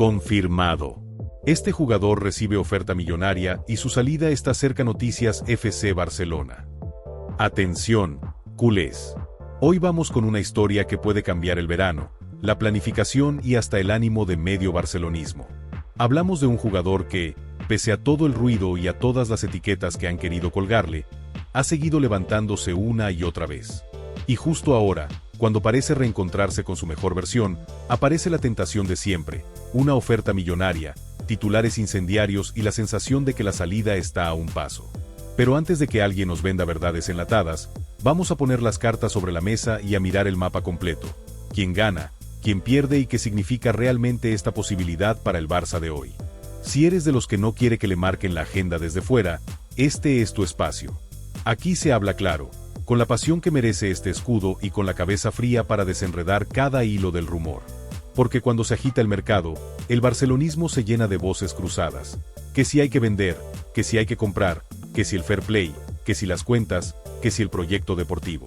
Confirmado. Este jugador recibe oferta millonaria y su salida está cerca. Noticias FC Barcelona. Atención, culés. Hoy vamos con una historia que puede cambiar el verano, la planificación y hasta el ánimo de medio barcelonismo. Hablamos de un jugador que, pese a todo el ruido y a todas las etiquetas que han querido colgarle, ha seguido levantándose una y otra vez. Y justo ahora, cuando parece reencontrarse con su mejor versión, aparece la tentación de siempre, una oferta millonaria, titulares incendiarios y la sensación de que la salida está a un paso. Pero antes de que alguien nos venda verdades enlatadas, vamos a poner las cartas sobre la mesa y a mirar el mapa completo. ¿Quién gana? ¿Quién pierde? ¿Y qué significa realmente esta posibilidad para el Barça de hoy? Si eres de los que no quiere que le marquen la agenda desde fuera, este es tu espacio. Aquí se habla claro, con la pasión que merece este escudo y con la cabeza fría para desenredar cada hilo del rumor. Porque cuando se agita el mercado, el barcelonismo se llena de voces cruzadas. Que si hay que vender, que si hay que comprar, que si el fair play, que si las cuentas, que si el proyecto deportivo.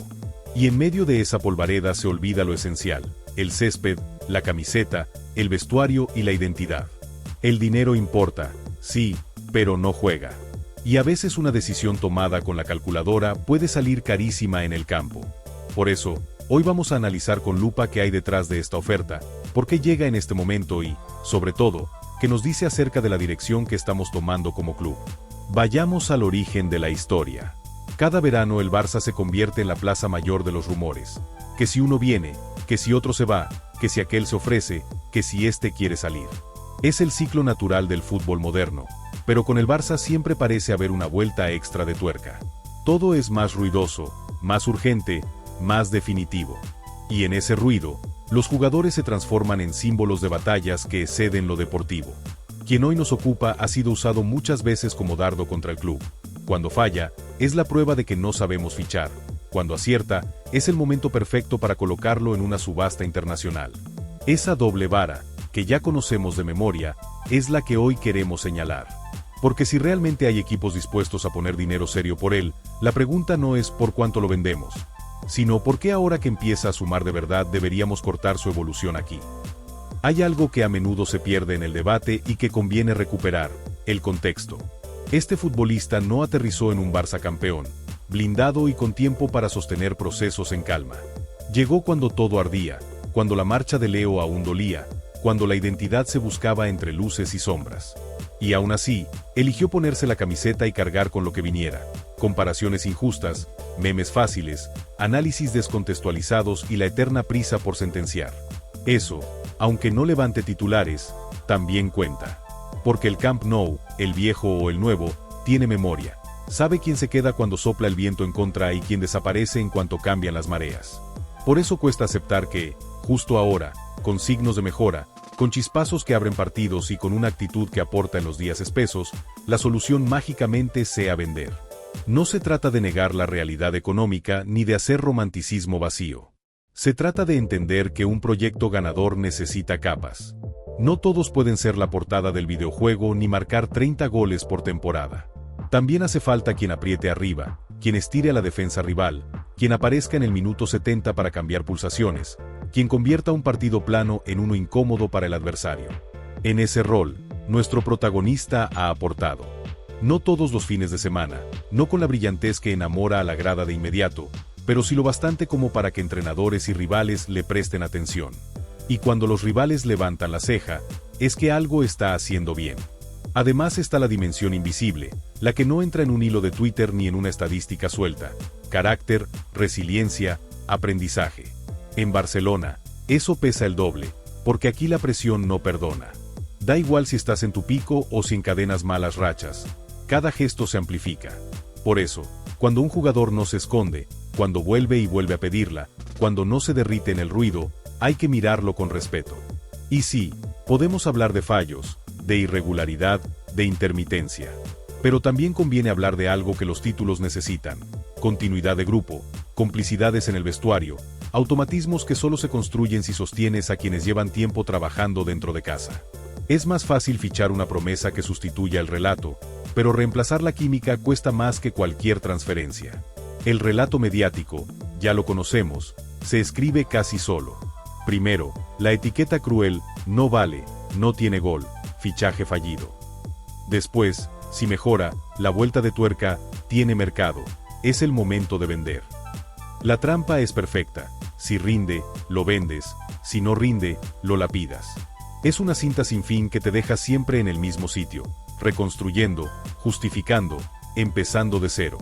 Y en medio de esa polvareda se olvida lo esencial, el césped, la camiseta, el vestuario y la identidad. El dinero importa, sí, pero no juega. Y a veces una decisión tomada con la calculadora puede salir carísima en el campo. Por eso, hoy vamos a analizar con lupa qué hay detrás de esta oferta, por qué llega en este momento y, sobre todo, qué nos dice acerca de la dirección que estamos tomando como club. Vayamos al origen de la historia. Cada verano el Barça se convierte en la plaza mayor de los rumores. Que si uno viene, que si otro se va, que si aquel se ofrece, que si este quiere salir. Es el ciclo natural del fútbol moderno, pero con el Barça siempre parece haber una vuelta extra de tuerca. Todo es más ruidoso, más urgente, más definitivo. Y en ese ruido, los jugadores se transforman en símbolos de batallas que exceden lo deportivo. Quien hoy nos ocupa ha sido usado muchas veces como dardo contra el club. Cuando falla, es la prueba de que no sabemos fichar. Cuando acierta, es el momento perfecto para colocarlo en una subasta internacional. Esa doble vara, que ya conocemos de memoria, es la que hoy queremos señalar. Porque si realmente hay equipos dispuestos a poner dinero serio por él, la pregunta no es por cuánto lo vendemos, sino por qué ahora que empieza a sumar de verdad deberíamos cortar su evolución aquí. Hay algo que a menudo se pierde en el debate y que conviene recuperar: el contexto. Este futbolista no aterrizó en un Barça campeón, blindado y con tiempo para sostener procesos en calma. Llegó cuando todo ardía, cuando la marcha de Leo aún dolía, cuando la identidad se buscaba entre luces y sombras. Y aún así, eligió ponerse la camiseta y cargar con lo que viniera. Comparaciones injustas, memes fáciles, análisis descontextualizados y la eterna prisa por sentenciar. Eso, aunque no levante titulares, también cuenta. Porque el Camp Nou, el viejo o el nuevo, tiene memoria. Sabe quién se queda cuando sopla el viento en contra y quién desaparece en cuanto cambian las mareas. Por eso cuesta aceptar que, justo ahora, con signos de mejora, con chispazos que abren partidos y con una actitud que aporta en los días espesos, la solución mágicamente sea vender. No se trata de negar la realidad económica ni de hacer romanticismo vacío. Se trata de entender que un proyecto ganador necesita capas. No todos pueden ser la portada del videojuego ni marcar 30 goles por temporada. También hace falta quien apriete arriba, quien estire a la defensa rival, quien aparezca en el minuto 70 para cambiar pulsaciones, quien convierta un partido plano en uno incómodo para el adversario. En ese rol, nuestro protagonista ha aportado. No todos los fines de semana, no con la brillantez que enamora a la grada de inmediato, pero sí lo bastante como para que entrenadores y rivales le presten atención. Y cuando los rivales levantan la ceja, es que algo está haciendo bien. Además está la dimensión invisible, la que no entra en un hilo de Twitter ni en una estadística suelta: carácter, resiliencia, aprendizaje. En Barcelona, eso pesa el doble, porque aquí la presión no perdona. Da igual si estás en tu pico o si encadenas malas rachas, cada gesto se amplifica. Por eso, cuando un jugador no se esconde, cuando vuelve y vuelve a pedirla, cuando no se derrite en el ruido, hay que mirarlo con respeto. Y sí, podemos hablar de fallos, de irregularidad, de intermitencia. Pero también conviene hablar de algo que los títulos necesitan: continuidad de grupo, complicidades en el vestuario, automatismos que solo se construyen si sostienes a quienes llevan tiempo trabajando dentro de casa. Es más fácil fichar una promesa que sustituya el relato, pero reemplazar la química cuesta más que cualquier transferencia. El relato mediático, ya lo conocemos, se escribe casi solo. Primero, la etiqueta cruel, no vale, no tiene gol, fichaje fallido. Después, si mejora, la vuelta de tuerca, tiene mercado, es el momento de vender. La trampa es perfecta, si rinde, lo vendes, si no rinde, lo lapidas. Es una cinta sin fin que te deja siempre en el mismo sitio, reconstruyendo, justificando, empezando de cero.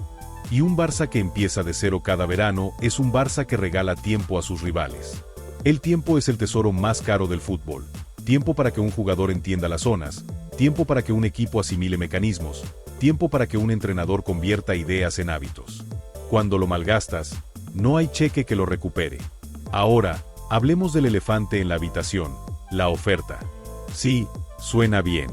Y un Barça que empieza de cero cada verano es un Barça que regala tiempo a sus rivales. El tiempo es el tesoro más caro del fútbol. Tiempo para que un jugador entienda las zonas, tiempo para que un equipo asimile mecanismos, tiempo para que un entrenador convierta ideas en hábitos. Cuando lo malgastas, no hay cheque que lo recupere. Ahora, hablemos del elefante en la habitación, la oferta. Sí, suena bien.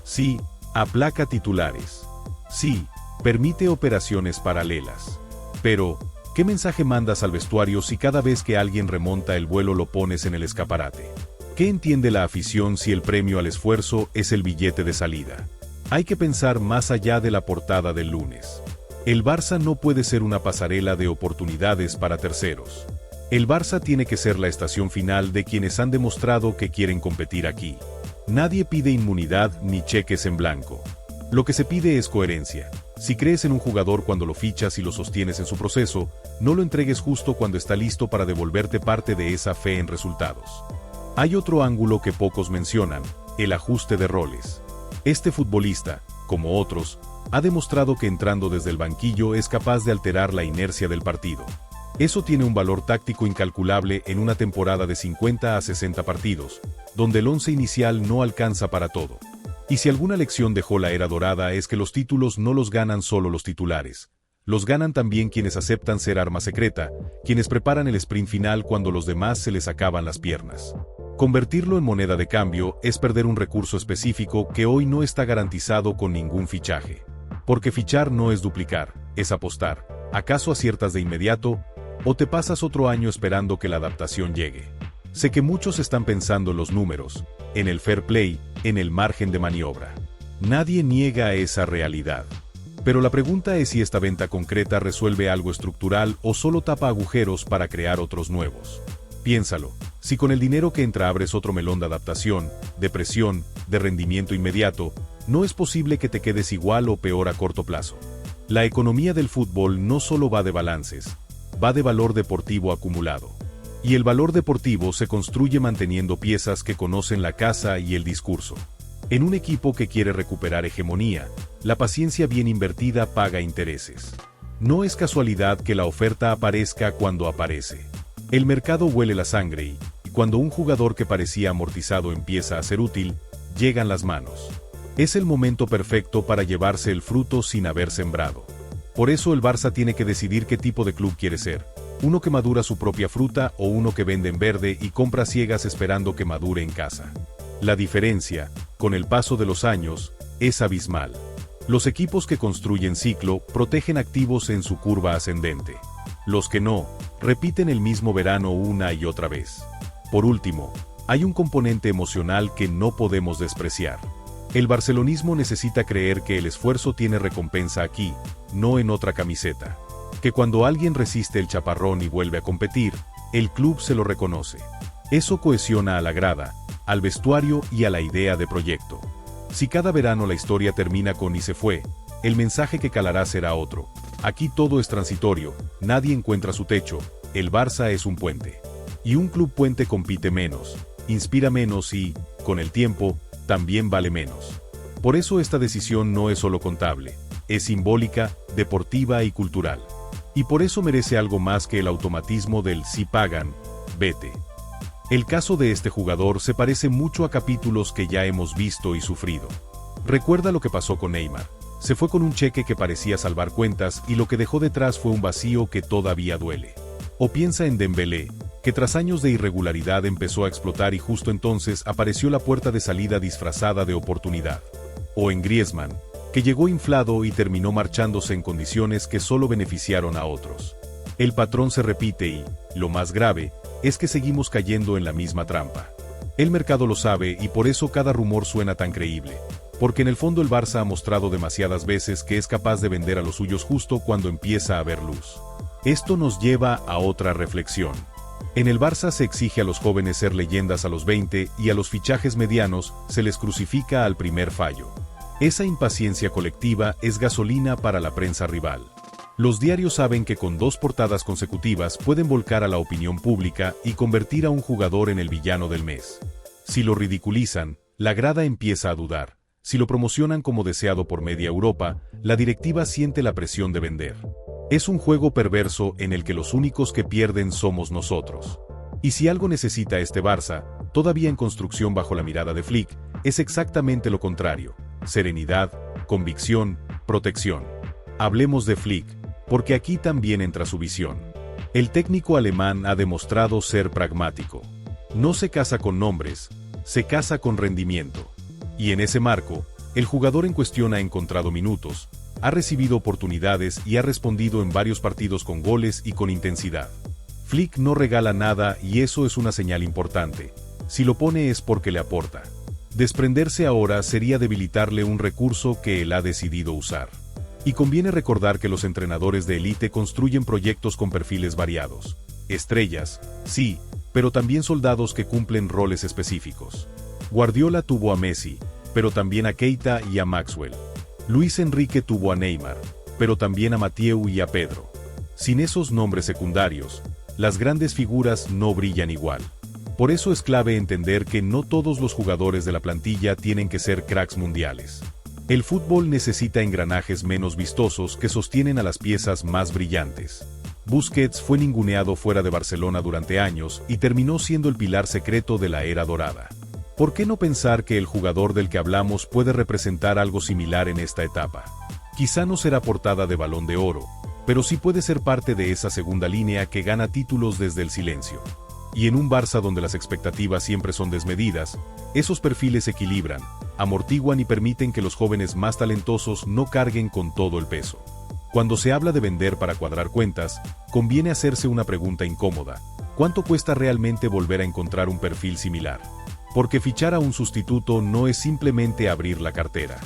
Sí, aplaca titulares. Sí, permite operaciones paralelas. Pero, ¿qué mensaje mandas al vestuario si cada vez que alguien remonta el vuelo lo pones en el escaparate? ¿Qué entiende la afición si el premio al esfuerzo es el billete de salida? Hay que pensar más allá de la portada del lunes. El Barça no puede ser una pasarela de oportunidades para terceros. El Barça tiene que ser la estación final de quienes han demostrado que quieren competir aquí. Nadie pide inmunidad ni cheques en blanco. Lo que se pide es coherencia. Si crees en un jugador cuando lo fichas y lo sostienes en su proceso, no lo entregues justo cuando está listo para devolverte parte de esa fe en resultados. Hay otro ángulo que pocos mencionan, el ajuste de roles. Este futbolista, como otros, ha demostrado que entrando desde el banquillo es capaz de alterar la inercia del partido. Eso tiene un valor táctico incalculable en una temporada de 50 a 60 partidos, donde el once inicial no alcanza para todo. Y si alguna lección dejó la era dorada es que los títulos no los ganan solo los titulares. Los ganan también quienes aceptan ser arma secreta, quienes preparan el sprint final cuando los demás se les acaban las piernas. Convertirlo en moneda de cambio es perder un recurso específico que hoy no está garantizado con ningún fichaje. Porque fichar no es duplicar, es apostar. ¿Acaso aciertas de inmediato? ¿O te pasas otro año esperando que la adaptación llegue? Sé que muchos están pensando en los números, en el fair play, en el margen de maniobra. Nadie niega esa realidad. Pero la pregunta es si esta venta concreta resuelve algo estructural o solo tapa agujeros para crear otros nuevos. Piénsalo, si con el dinero que entra abres otro melón de adaptación, de presión, de rendimiento inmediato, no es posible que te quedes igual o peor a corto plazo. La economía del fútbol no solo va de balances, va de valor deportivo acumulado. Y el valor deportivo se construye manteniendo piezas que conocen la casa y el discurso. En un equipo que quiere recuperar hegemonía, la paciencia bien invertida paga intereses. No es casualidad que la oferta aparezca cuando aparece. El mercado huele la sangre y, cuando un jugador que parecía amortizado empieza a ser útil, llegan las manos. Es el momento perfecto para llevarse el fruto sin haber sembrado. Por eso el Barça tiene que decidir qué tipo de club quiere ser. Uno que madura su propia fruta o uno que vende en verde y compra ciegas esperando que madure en casa. La diferencia, con el paso de los años, es abismal. Los equipos que construyen ciclo protegen activos en su curva ascendente. Los que no, repiten el mismo verano una y otra vez. Por último, hay un componente emocional que no podemos despreciar. El barcelonismo necesita creer que el esfuerzo tiene recompensa aquí, no en otra camiseta. Que cuando alguien resiste el chaparrón y vuelve a competir, el club se lo reconoce. Eso cohesiona a la grada, al vestuario y a la idea de proyecto. Si cada verano la historia termina con "y se fue", el mensaje que calará será otro. Aquí todo es transitorio, nadie encuentra su techo, el Barça es un puente. Y un club puente compite menos, inspira menos y, con el tiempo, también vale menos. Por eso esta decisión no es solo contable, es simbólica, deportiva y cultural. Y por eso merece algo más que el automatismo del "si pagan, vete". El caso de este jugador se parece mucho a capítulos que ya hemos visto y sufrido. Recuerda lo que pasó con Neymar. Se fue con un cheque que parecía salvar cuentas y lo que dejó detrás fue un vacío que todavía duele. O piensa en Dembélé, que tras años de irregularidad empezó a explotar y justo entonces apareció la puerta de salida disfrazada de oportunidad. O en Griezmann, que llegó inflado y terminó marchándose en condiciones que solo beneficiaron a otros. El patrón se repite y, lo más grave, es que seguimos cayendo en la misma trampa. El mercado lo sabe y por eso cada rumor suena tan creíble. Porque en el fondo el Barça ha mostrado demasiadas veces que es capaz de vender a los suyos justo cuando empieza a ver luz. Esto nos lleva a otra reflexión. En el Barça se exige a los jóvenes ser leyendas a los 20 y a los fichajes medianos se les crucifica al primer fallo. Esa impaciencia colectiva es gasolina para la prensa rival. Los diarios saben que con 2 portadas consecutivas pueden volcar a la opinión pública y convertir a un jugador en el villano del mes. Si lo ridiculizan, la grada empieza a dudar. Si lo promocionan como deseado por media Europa, la directiva siente la presión de vender. Es un juego perverso en el que los únicos que pierden somos nosotros. Y si algo necesita este Barça, todavía en construcción bajo la mirada de Flick, es exactamente lo contrario: serenidad, convicción, protección. Hablemos de Flick, porque aquí también entra su visión. El técnico alemán ha demostrado ser pragmático. No se casa con nombres, se casa con rendimiento. Y en ese marco, el jugador en cuestión ha encontrado minutos, ha recibido oportunidades y ha respondido en varios partidos con goles y con intensidad. Flick no regala nada y eso es una señal importante. Si lo pone es porque le aporta. Desprenderse ahora sería debilitarle un recurso que él ha decidido usar. Y conviene recordar que los entrenadores de élite construyen proyectos con perfiles variados. Estrellas, sí, pero también soldados que cumplen roles específicos. Guardiola tuvo a Messi, pero también a Keita y a Maxwell. Luis Enrique tuvo a Neymar, pero también a Mathieu y a Pedro. Sin esos nombres secundarios, las grandes figuras no brillan igual. Por eso es clave entender que no todos los jugadores de la plantilla tienen que ser cracks mundiales. El fútbol necesita engranajes menos vistosos que sostienen a las piezas más brillantes. Busquets fue ninguneado fuera de Barcelona durante años y terminó siendo el pilar secreto de la era dorada. ¿Por qué no pensar que el jugador del que hablamos puede representar algo similar en esta etapa? Quizá no será portada de Balón de Oro, pero sí puede ser parte de esa segunda línea que gana títulos desde el silencio. Y en un Barça donde las expectativas siempre son desmedidas, esos perfiles equilibran, amortiguan y permiten que los jóvenes más talentosos no carguen con todo el peso. Cuando se habla de vender para cuadrar cuentas, conviene hacerse una pregunta incómoda: ¿cuánto cuesta realmente volver a encontrar un perfil similar? Porque fichar a un sustituto no es simplemente abrir la cartera.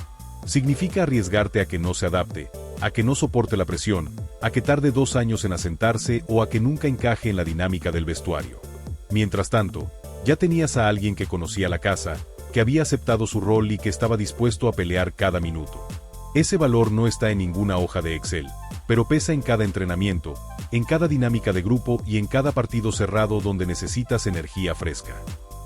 Significa arriesgarte a que no se adapte, a que no soporte la presión, a que tarde 2 años en asentarse o a que nunca encaje en la dinámica del vestuario. Mientras tanto, ya tenías a alguien que conocía la casa, que había aceptado su rol y que estaba dispuesto a pelear cada minuto. Ese valor no está en ninguna hoja de Excel, pero pesa en cada entrenamiento, en cada dinámica de grupo y en cada partido cerrado donde necesitas energía fresca.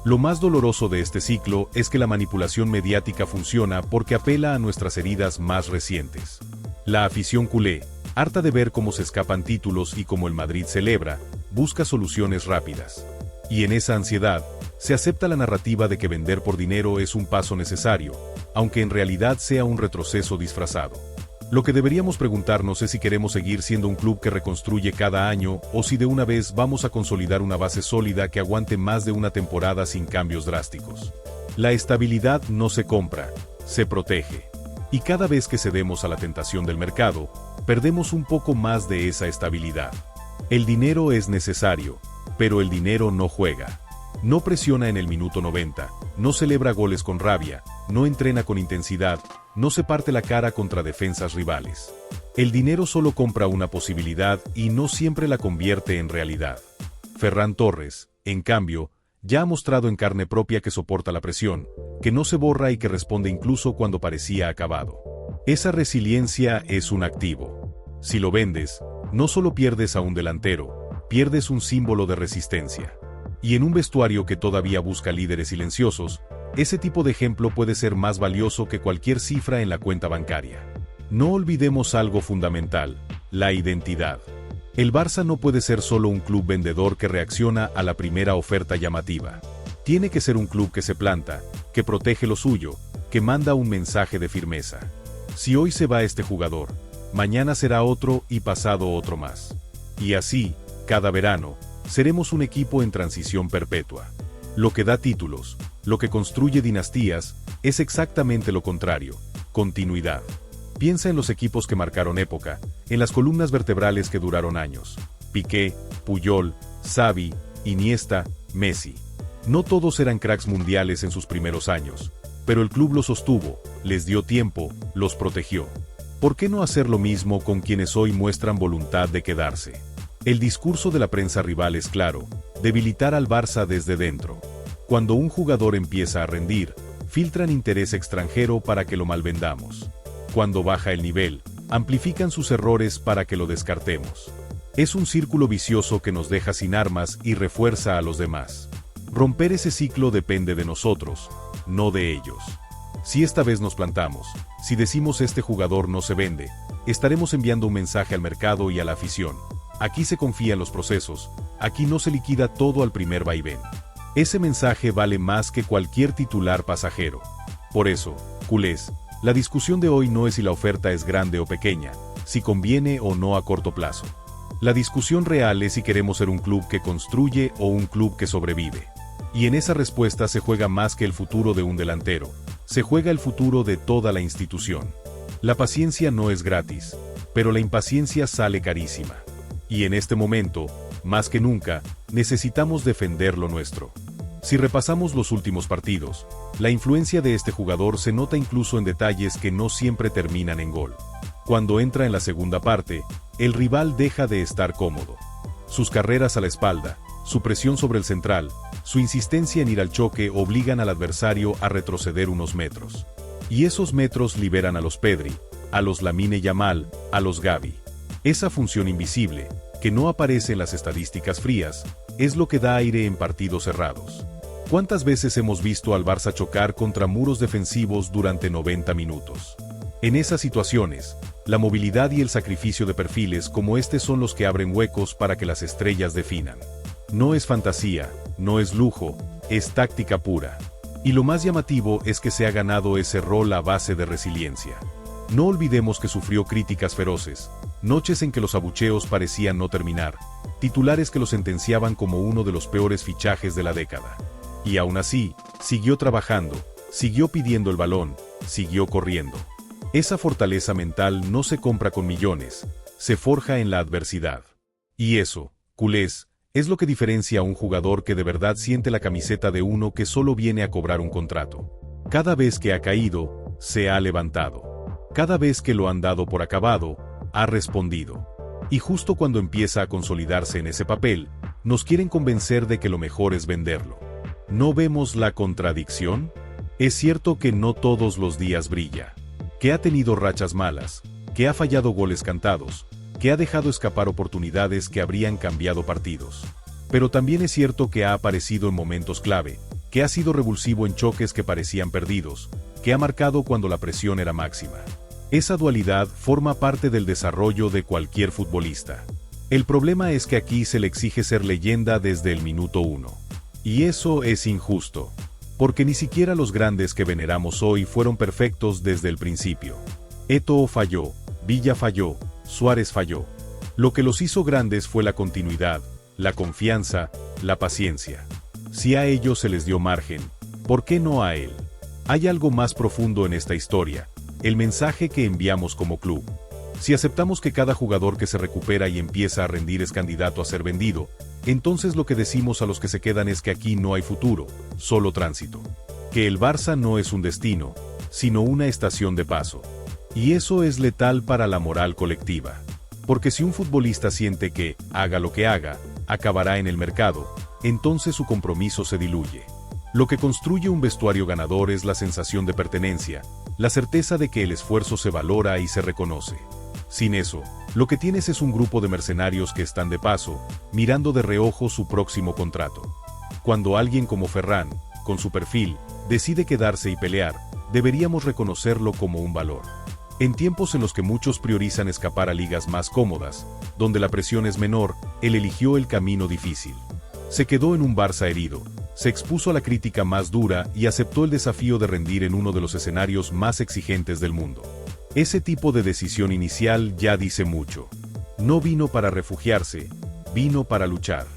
Lo más doloroso de este ciclo es que la manipulación mediática funciona porque apela a nuestras heridas más recientes. La afición culé, harta de ver cómo se escapan títulos y cómo el Madrid celebra, busca soluciones rápidas. Y en esa ansiedad, se acepta la narrativa de que vender por dinero es un paso necesario, aunque en realidad sea un retroceso disfrazado. Lo que deberíamos preguntarnos es si queremos seguir siendo un club que reconstruye cada año o si de una vez vamos a consolidar una base sólida que aguante más de una temporada sin cambios drásticos. La estabilidad no se compra, se protege. Y cada vez que cedemos a la tentación del mercado, perdemos un poco más de esa estabilidad. El dinero es necesario, pero el dinero no juega. No presiona en el minuto 90, no celebra goles con rabia, no entrena con intensidad, no se parte la cara contra defensas rivales. El dinero solo compra una posibilidad y no siempre la convierte en realidad. Ferran Torres, en cambio, ya ha mostrado en carne propia que soporta la presión, que no se borra y que responde incluso cuando parecía acabado. Esa resiliencia es un activo. Si lo vendes, no solo pierdes a un delantero, pierdes un símbolo de resistencia. Y en un vestuario que todavía busca líderes silenciosos, ese tipo de ejemplo puede ser más valioso que cualquier cifra en la cuenta bancaria. No olvidemos algo fundamental: la identidad. El Barça no puede ser solo un club vendedor que reacciona a la primera oferta llamativa. Tiene que ser un club que se planta, que protege lo suyo, que manda un mensaje de firmeza. Si hoy se va este jugador, mañana será otro y pasado otro más. Y así, cada verano, seremos un equipo en transición perpetua. Lo que da títulos, lo que construye dinastías, es exactamente lo contrario: continuidad. Piensa en los equipos que marcaron época, en las columnas vertebrales que duraron años. Piqué, Puyol, Xavi, Iniesta, Messi. No todos eran cracks mundiales en sus primeros años, pero el club los sostuvo, les dio tiempo, los protegió. ¿Por qué no hacer lo mismo con quienes hoy muestran voluntad de quedarse? El discurso de la prensa rival es claro: debilitar al Barça desde dentro. Cuando un jugador empieza a rendir, filtran interés extranjero para que lo malvendamos. Cuando baja el nivel, amplifican sus errores para que lo descartemos. Es un círculo vicioso que nos deja sin armas y refuerza a los demás. Romper ese ciclo depende de nosotros, no de ellos. Si esta vez nos plantamos, si decimos este jugador no se vende, estaremos enviando un mensaje al mercado y a la afición. Aquí se confía en los procesos, aquí no se liquida todo al primer vaivén. Ese mensaje vale más que cualquier titular pasajero. Por eso, culés, la discusión de hoy no es si la oferta es grande o pequeña, si conviene o no a corto plazo. La discusión real es si queremos ser un club que construye o un club que sobrevive. Y en esa respuesta se juega más que el futuro de un delantero, se juega el futuro de toda la institución. La paciencia no es gratis, pero la impaciencia sale carísima. Y en este momento, más que nunca, necesitamos defender lo nuestro. Si repasamos los últimos partidos, la influencia de este jugador se nota incluso en detalles que no siempre terminan en gol. Cuando entra en la segunda parte, el rival deja de estar cómodo. Sus carreras a la espalda, su presión sobre el central, su insistencia en ir al choque obligan al adversario a retroceder unos metros. Y esos metros liberan a los Pedri, a los Lamine Yamal, a los Gavi. Esa función invisible, que no aparece en las estadísticas frías, es lo que da aire en partidos cerrados. ¿Cuántas veces hemos visto al Barça chocar contra muros defensivos durante 90 minutos? En esas situaciones, la movilidad y el sacrificio de perfiles como este son los que abren huecos para que las estrellas definan. No es fantasía, no es lujo, es táctica pura. Y lo más llamativo es que se ha ganado ese rol a base de resiliencia. No olvidemos que sufrió críticas feroces, noches en que los abucheos parecían no terminar, titulares que lo sentenciaban como uno de los peores fichajes de la década. Y aún así, siguió trabajando, siguió pidiendo el balón, siguió corriendo. Esa fortaleza mental no se compra con millones, se forja en la adversidad. Y eso, culés, es lo que diferencia a un jugador que de verdad siente la camiseta de uno que solo viene a cobrar un contrato. Cada vez que ha caído, se ha levantado. Cada vez que lo han dado por acabado, ha respondido. Y justo cuando empieza a consolidarse en ese papel, nos quieren convencer de que lo mejor es venderlo. ¿No vemos la contradicción? Es cierto que no todos los días brilla, que ha tenido rachas malas, que ha fallado goles cantados, que ha dejado escapar oportunidades que habrían cambiado partidos. Pero también es cierto que ha aparecido en momentos clave, que ha sido revulsivo en choques que parecían perdidos, que ha marcado cuando la presión era máxima. Esa dualidad forma parte del desarrollo de cualquier futbolista. El problema es que aquí se le exige ser leyenda desde el minuto 1. Y eso es injusto. Porque ni siquiera los grandes que veneramos hoy fueron perfectos desde el principio. Eto'o falló, Villa falló, Suárez falló. Lo que los hizo grandes fue la continuidad, la confianza, la paciencia. Si a ellos se les dio margen, ¿por qué no a él? Hay algo más profundo en esta historia, el mensaje que enviamos como club. Si aceptamos que cada jugador que se recupera y empieza a rendir es candidato a ser vendido, entonces lo que decimos a los que se quedan es que aquí no hay futuro, solo tránsito. Que el Barça no es un destino, sino una estación de paso. Y eso es letal para la moral colectiva. Porque si un futbolista siente que, haga lo que haga, acabará en el mercado, entonces su compromiso se diluye. Lo que construye un vestuario ganador es la sensación de pertenencia, la certeza de que el esfuerzo se valora y se reconoce. Sin eso, lo que tienes es un grupo de mercenarios que están de paso, mirando de reojo su próximo contrato. Cuando alguien como Ferran, con su perfil, decide quedarse y pelear, deberíamos reconocerlo como un valor. En tiempos en los que muchos priorizan escapar a ligas más cómodas, donde la presión es menor, él eligió el camino difícil. Se quedó en un Barça herido, se expuso a la crítica más dura y aceptó el desafío de rendir en uno de los escenarios más exigentes del mundo. Ese tipo de decisión inicial ya dice mucho. No vino para refugiarse, vino para luchar.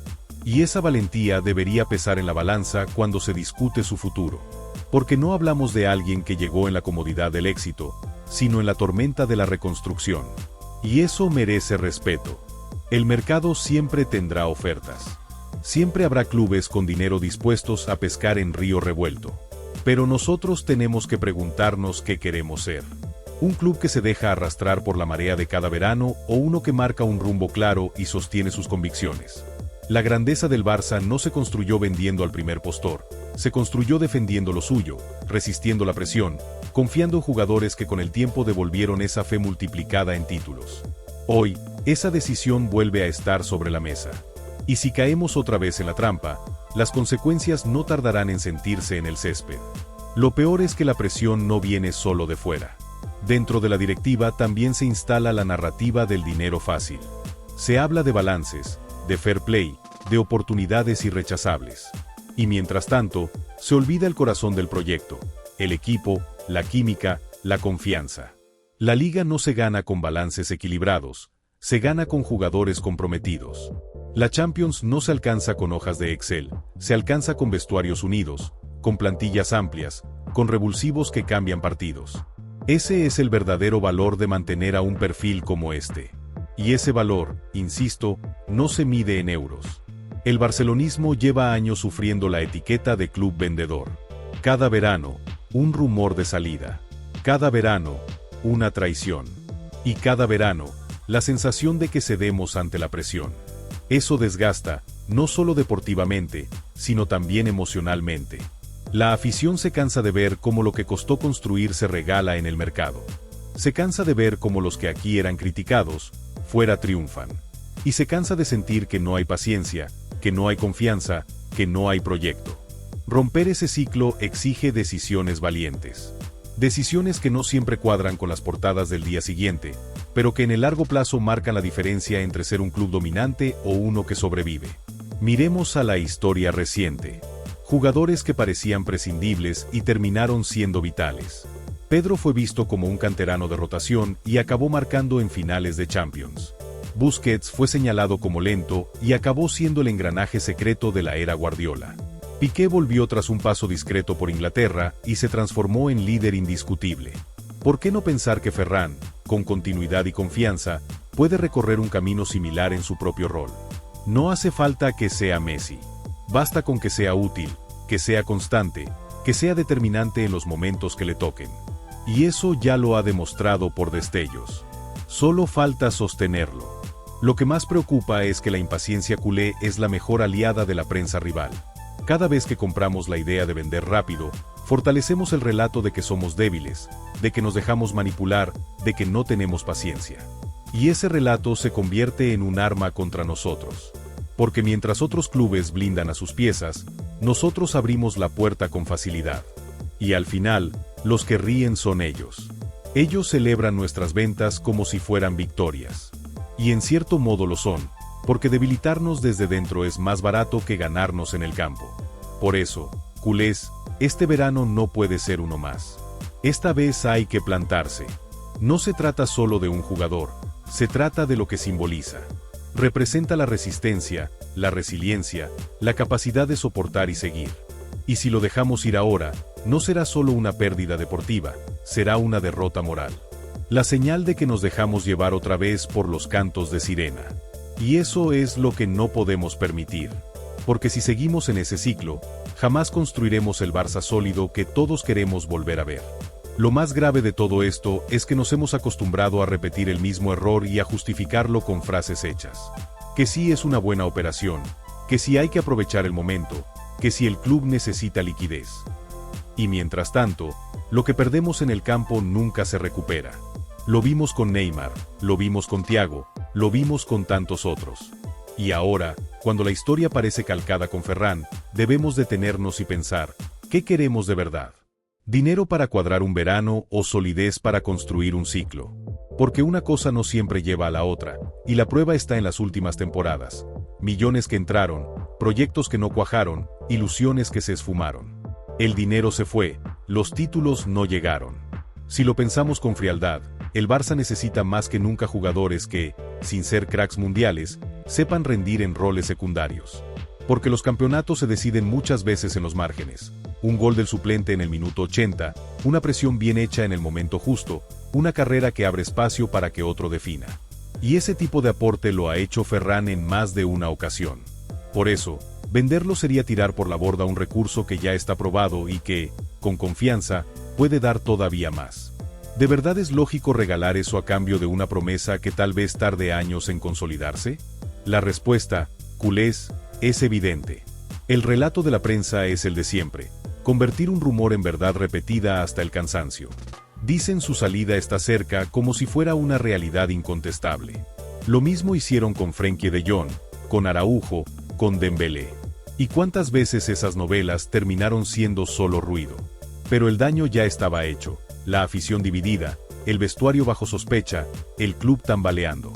Y esa valentía debería pesar en la balanza cuando se discute su futuro. Porque no hablamos de alguien que llegó en la comodidad del éxito, sino en la tormenta de la reconstrucción. Y eso merece respeto. El mercado siempre tendrá ofertas. Siempre habrá clubes con dinero dispuestos a pescar en río revuelto. Pero nosotros tenemos que preguntarnos qué queremos ser. ¿Un club que se deja arrastrar por la marea de cada verano o uno que marca un rumbo claro y sostiene sus convicciones? La grandeza del Barça no se construyó vendiendo al primer postor, se construyó defendiendo lo suyo, resistiendo la presión, confiando en jugadores que con el tiempo devolvieron esa fe multiplicada en títulos. Hoy, esa decisión vuelve a estar sobre la mesa. Y si caemos otra vez en la trampa, las consecuencias no tardarán en sentirse en el césped. Lo peor es que la presión no viene solo de fuera. Dentro de la directiva también se instala la narrativa del dinero fácil. Se habla de balances, de fair play, de oportunidades irrechazables. Y mientras tanto, se olvida el corazón del proyecto, el equipo, la química, la confianza. La liga no se gana con balances equilibrados, se gana con jugadores comprometidos. La Champions no se alcanza con hojas de Excel, se alcanza con vestuarios unidos, con plantillas amplias, con revulsivos que cambian partidos. Ese es el verdadero valor de mantener a un perfil como este. Y ese valor, insisto, no se mide en euros. El barcelonismo lleva años sufriendo la etiqueta de club vendedor. Cada verano, un rumor de salida. Cada verano, una traición. Y cada verano, la sensación de que cedemos ante la presión. Eso desgasta, no solo deportivamente, sino también emocionalmente. La afición se cansa de ver cómo lo que costó construir se regala en el mercado. Se cansa de ver cómo los que aquí eran criticados, fuera triunfan. Y se cansa de sentir que no hay paciencia, que no hay confianza, que no hay proyecto. Romper ese ciclo exige decisiones valientes. Decisiones que no siempre cuadran con las portadas del día siguiente, pero que en el largo plazo marcan la diferencia entre ser un club dominante o uno que sobrevive. Miremos a la historia reciente. Jugadores que parecían prescindibles y terminaron siendo vitales. Pedro fue visto como un canterano de rotación y acabó marcando en finales de Champions. Busquets fue señalado como lento y acabó siendo el engranaje secreto de la era Guardiola. Piqué volvió tras un paso discreto por Inglaterra y se transformó en líder indiscutible. ¿Por qué no pensar que Ferran, con continuidad y confianza, puede recorrer un camino similar en su propio rol? No hace falta que sea Messi. Basta con que sea útil, que sea constante, que sea determinante en los momentos que le toquen. Y eso ya lo ha demostrado por destellos. Solo falta sostenerlo. Lo que más preocupa es que la impaciencia culé es la mejor aliada de la prensa rival. Cada vez que compramos la idea de vender rápido, fortalecemos el relato de que somos débiles, de que nos dejamos manipular, de que no tenemos paciencia. Y ese relato se convierte en un arma contra nosotros. Porque mientras otros clubes blindan a sus piezas, nosotros abrimos la puerta con facilidad. Y al final, los que ríen son ellos. Ellos celebran nuestras ventas como si fueran victorias. Y en cierto modo lo son, porque debilitarnos desde dentro es más barato que ganarnos en el campo. Por eso, culés, este verano no puede ser uno más. Esta vez hay que plantarse. No se trata solo de un jugador, se trata de lo que simboliza. Representa la resistencia, la resiliencia, la capacidad de soportar y seguir. Y si lo dejamos ir ahora, no será solo una pérdida deportiva, será una derrota moral. La señal de que nos dejamos llevar otra vez por los cantos de sirena. Y eso es lo que no podemos permitir. Porque si seguimos en ese ciclo, jamás construiremos el Barça sólido que todos queremos volver a ver. Lo más grave de todo esto es que nos hemos acostumbrado a repetir el mismo error y a justificarlo con frases hechas. Que sí es una buena operación, que sí hay que aprovechar el momento, que sí el club necesita liquidez. Y mientras tanto, lo que perdemos en el campo nunca se recupera. Lo vimos con Neymar, lo vimos con Thiago, lo vimos con tantos otros. Y ahora, cuando la historia parece calcada con Ferran, debemos detenernos y pensar, ¿qué queremos de verdad? ¿Dinero para cuadrar un verano o solidez para construir un ciclo? Porque una cosa no siempre lleva a la otra, y la prueba está en las últimas temporadas. Millones que entraron, proyectos que no cuajaron, ilusiones que se esfumaron. El dinero se fue, los títulos no llegaron. Si lo pensamos con frialdad, el Barça necesita más que nunca jugadores que, sin ser cracks mundiales, sepan rendir en roles secundarios. Porque los campeonatos se deciden muchas veces en los márgenes. Un gol del suplente en el minuto 80, una presión bien hecha en el momento justo, una carrera que abre espacio para que otro defina. Y ese tipo de aporte lo ha hecho Ferran en más de una ocasión. Por eso, venderlo sería tirar por la borda un recurso que ya está probado y que, con confianza, puede dar todavía más. ¿De verdad es lógico regalar eso a cambio de una promesa que tal vez tarde años en consolidarse? La respuesta, culés, es evidente. El relato de la prensa es el de siempre, convertir un rumor en verdad repetida hasta el cansancio. Dicen su salida está cerca como si fuera una realidad incontestable. Lo mismo hicieron con Frenkie de Jong, con Araujo, con Dembélé. ¿Y cuántas veces esas novelas terminaron siendo solo ruido? Pero el daño ya estaba hecho, la afición dividida, el vestuario bajo sospecha, el club tambaleando.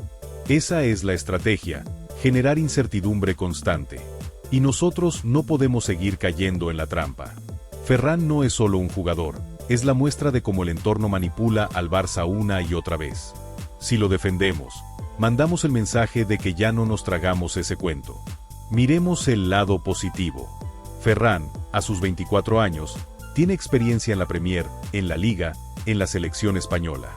Esa es la estrategia, generar incertidumbre constante. Y nosotros no podemos seguir cayendo en la trampa. Ferran no es solo un jugador, es la muestra de cómo el entorno manipula al Barça una y otra vez. Si lo defendemos, mandamos el mensaje de que ya no nos tragamos ese cuento. Miremos el lado positivo. Ferran, a sus 24 años, tiene experiencia en la Premier, en la Liga, en la selección española.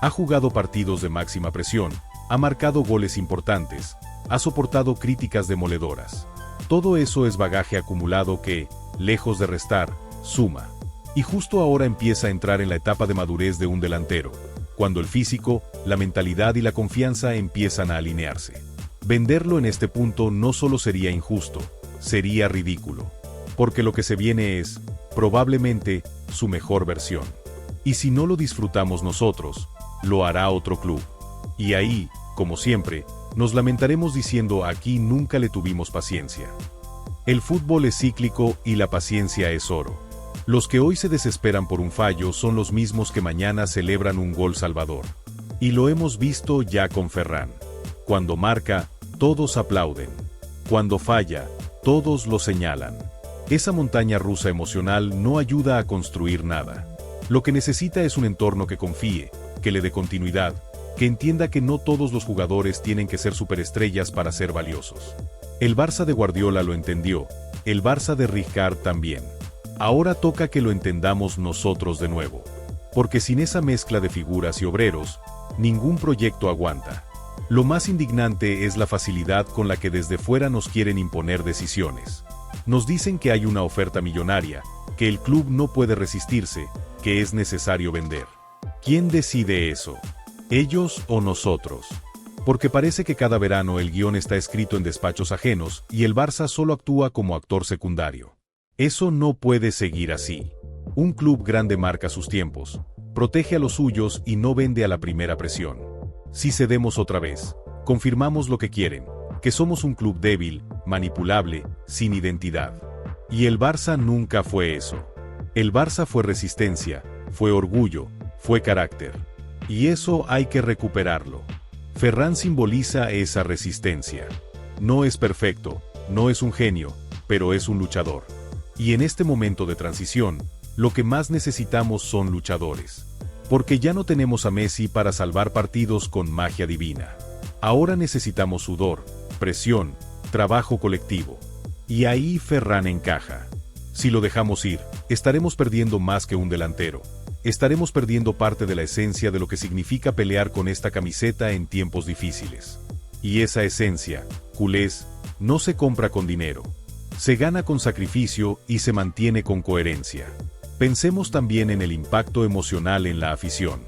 Ha jugado partidos de máxima presión, ha marcado goles importantes, ha soportado críticas demoledoras. Todo eso es bagaje acumulado que, lejos de restar, suma. Y justo ahora empieza a entrar en la etapa de madurez de un delantero, cuando el físico, la mentalidad y la confianza empiezan a alinearse. Venderlo en este punto no solo sería injusto, sería ridículo. Porque lo que se viene es, probablemente, su mejor versión. Y si no lo disfrutamos nosotros, lo hará otro club. Y ahí, como siempre, nos lamentaremos diciendo aquí nunca le tuvimos paciencia. El fútbol es cíclico y la paciencia es oro. Los que hoy se desesperan por un fallo son los mismos que mañana celebran un gol salvador. Y lo hemos visto ya con Ferran. Cuando marca, todos aplauden. Cuando falla, todos lo señalan. Esa montaña rusa emocional no ayuda a construir nada. Lo que necesita es un entorno que confíe, que le dé continuidad, que entienda que no todos los jugadores tienen que ser superestrellas para ser valiosos. El Barça de Guardiola lo entendió, el Barça de Rijkaard también. Ahora toca que lo entendamos nosotros de nuevo. Porque sin esa mezcla de figuras y obreros, ningún proyecto aguanta. Lo más indignante es la facilidad con la que desde fuera nos quieren imponer decisiones. Nos dicen que hay una oferta millonaria, que el club no puede resistirse, que es necesario vender. ¿Quién decide eso? ¿Ellos o nosotros? Porque parece que cada verano el guión está escrito en despachos ajenos y el Barça solo actúa como actor secundario. Eso no puede seguir así. Un club grande marca sus tiempos, protege a los suyos y no vende a la primera presión. Si cedemos otra vez, confirmamos lo que quieren, que somos un club débil, manipulable, sin identidad. Y el Barça nunca fue eso. El Barça fue resistencia, fue orgullo, fue carácter. Y eso hay que recuperarlo. Ferran simboliza esa resistencia. No es perfecto, no es un genio, pero es un luchador. Y en este momento de transición, lo que más necesitamos son luchadores. Porque ya no tenemos a Messi para salvar partidos con magia divina. Ahora necesitamos sudor, presión, trabajo colectivo. Y ahí Ferran encaja. Si lo dejamos ir, estaremos perdiendo más que un delantero. Estaremos perdiendo parte de la esencia de lo que significa pelear con esta camiseta en tiempos difíciles. Y esa esencia, culés, no se compra con dinero. Se gana con sacrificio y se mantiene con coherencia. Pensemos también en el impacto emocional en la afición.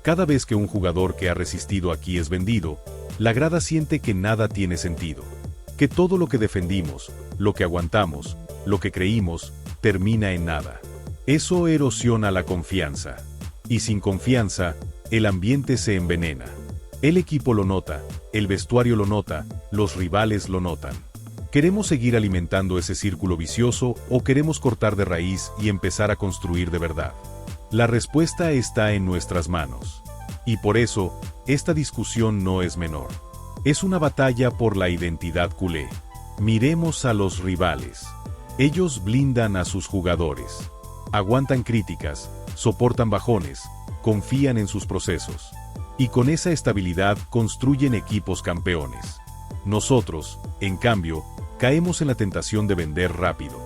Cada vez que un jugador que ha resistido aquí es vendido, la grada siente que nada tiene sentido. Que todo lo que defendimos, lo que aguantamos, lo que creímos, termina en nada. Eso erosiona la confianza. Y sin confianza, el ambiente se envenena. El equipo lo nota, el vestuario lo nota, los rivales lo notan. ¿Queremos seguir alimentando ese círculo vicioso o queremos cortar de raíz y empezar a construir de verdad? La respuesta está en nuestras manos. Y por eso, esta discusión no es menor. Es una batalla por la identidad culé. Miremos a los rivales. Ellos blindan a sus jugadores. Aguantan críticas, soportan bajones, confían en sus procesos. Y con esa estabilidad construyen equipos campeones. Nosotros, en cambio, caemos en la tentación de vender rápido.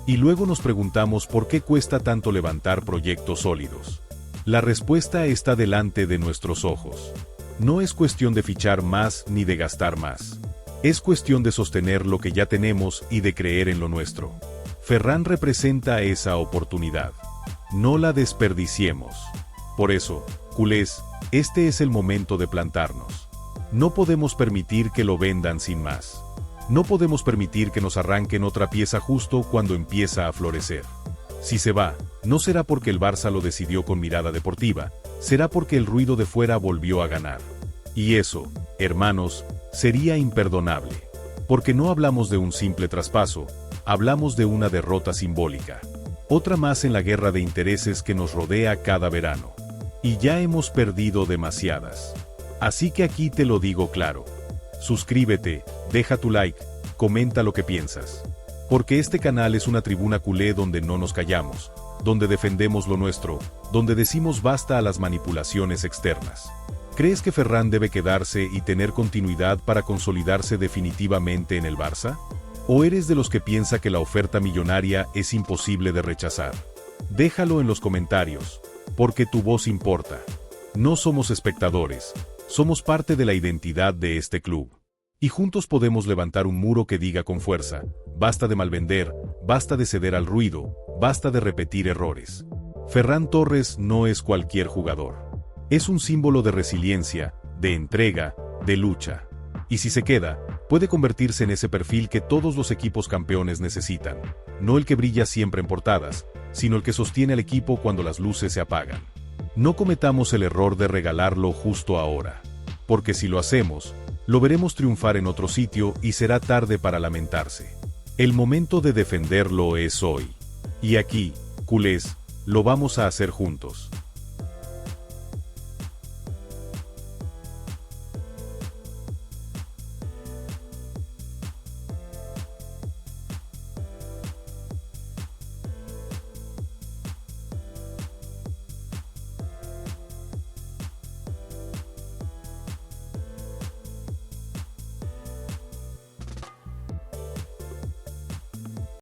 Y luego nos preguntamos por qué cuesta tanto levantar proyectos sólidos. La respuesta está delante de nuestros ojos. No es cuestión de fichar más ni de gastar más. Es cuestión de sostener lo que ya tenemos y de creer en lo nuestro. Ferran representa esa oportunidad. No la desperdiciemos. Por eso, culés, este es el momento de plantarnos. No podemos permitir que lo vendan sin más. No podemos permitir que nos arranquen otra pieza justo cuando empieza a florecer. Si se va, no será porque el Barça lo decidió con mirada deportiva, será porque el ruido de fuera volvió a ganar. Y eso, hermanos, sería imperdonable. Porque no hablamos de un simple traspaso, hablamos de una derrota simbólica. Otra más en la guerra de intereses que nos rodea cada verano. Y ya hemos perdido demasiadas. Así que aquí te lo digo claro. Suscríbete, deja tu like, comenta lo que piensas. Porque este canal es una tribuna culé donde no nos callamos, donde defendemos lo nuestro, donde decimos basta a las manipulaciones externas. ¿Crees que Ferran debe quedarse y tener continuidad para consolidarse definitivamente en el Barça? ¿O eres de los que piensa que la oferta millonaria es imposible de rechazar? Déjalo en los comentarios, porque tu voz importa. No somos espectadores, somos parte de la identidad de este club. Y juntos podemos levantar un muro que diga con fuerza, basta de malvender, basta de ceder al ruido, basta de repetir errores. Ferran Torres no es cualquier jugador. Es un símbolo de resiliencia, de entrega, de lucha. Y si se queda, puede convertirse en ese perfil que todos los equipos campeones necesitan. No el que brilla siempre en portadas, sino el que sostiene al equipo cuando las luces se apagan. No cometamos el error de regalarlo justo ahora. Porque si lo hacemos, lo veremos triunfar en otro sitio y será tarde para lamentarse. El momento de defenderlo es hoy. Y aquí, culés, lo vamos a hacer juntos.